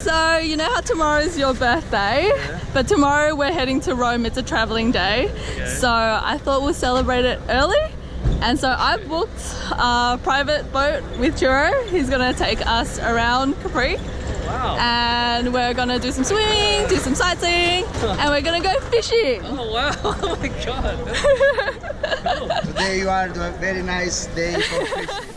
So, you know how tomorrow is your birthday? Yeah. But tomorrow we're heading to Rome, it's a traveling day. Okay. So I thought we'll celebrate it early. And so I booked a private boat with Churro. He's gonna take us around Capri. Wow. And we're gonna do some swimming, do some sightseeing, and we're gonna go fishing. Oh wow, oh my god. Cool. Today you are the very nice day for fishing.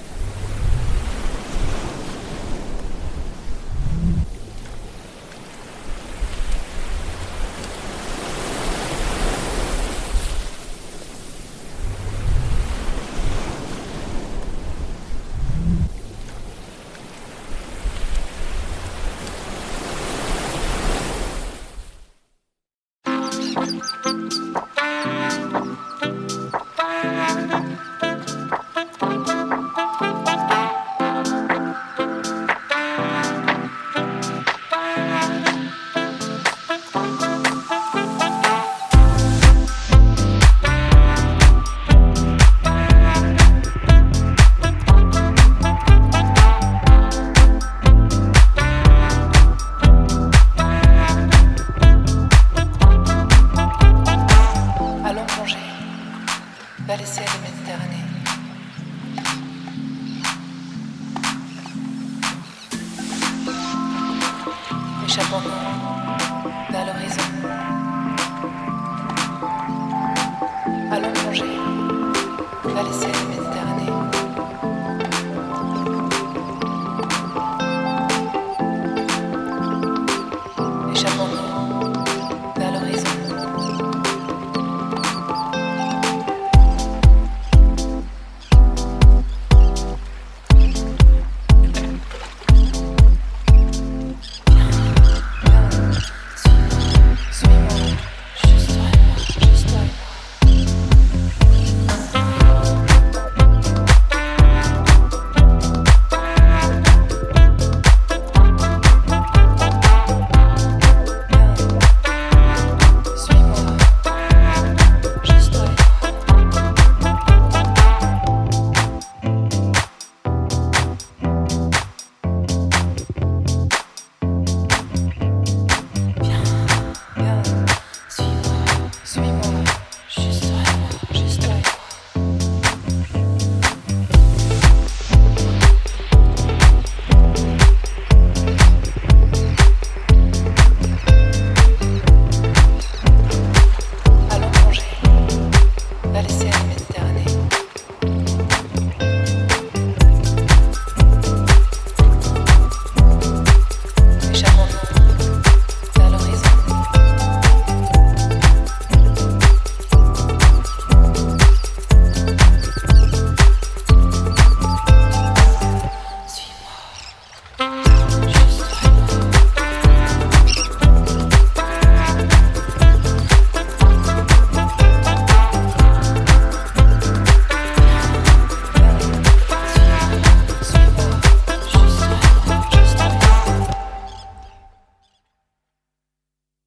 Vers les ciels de Méditerranée. Échappons-nous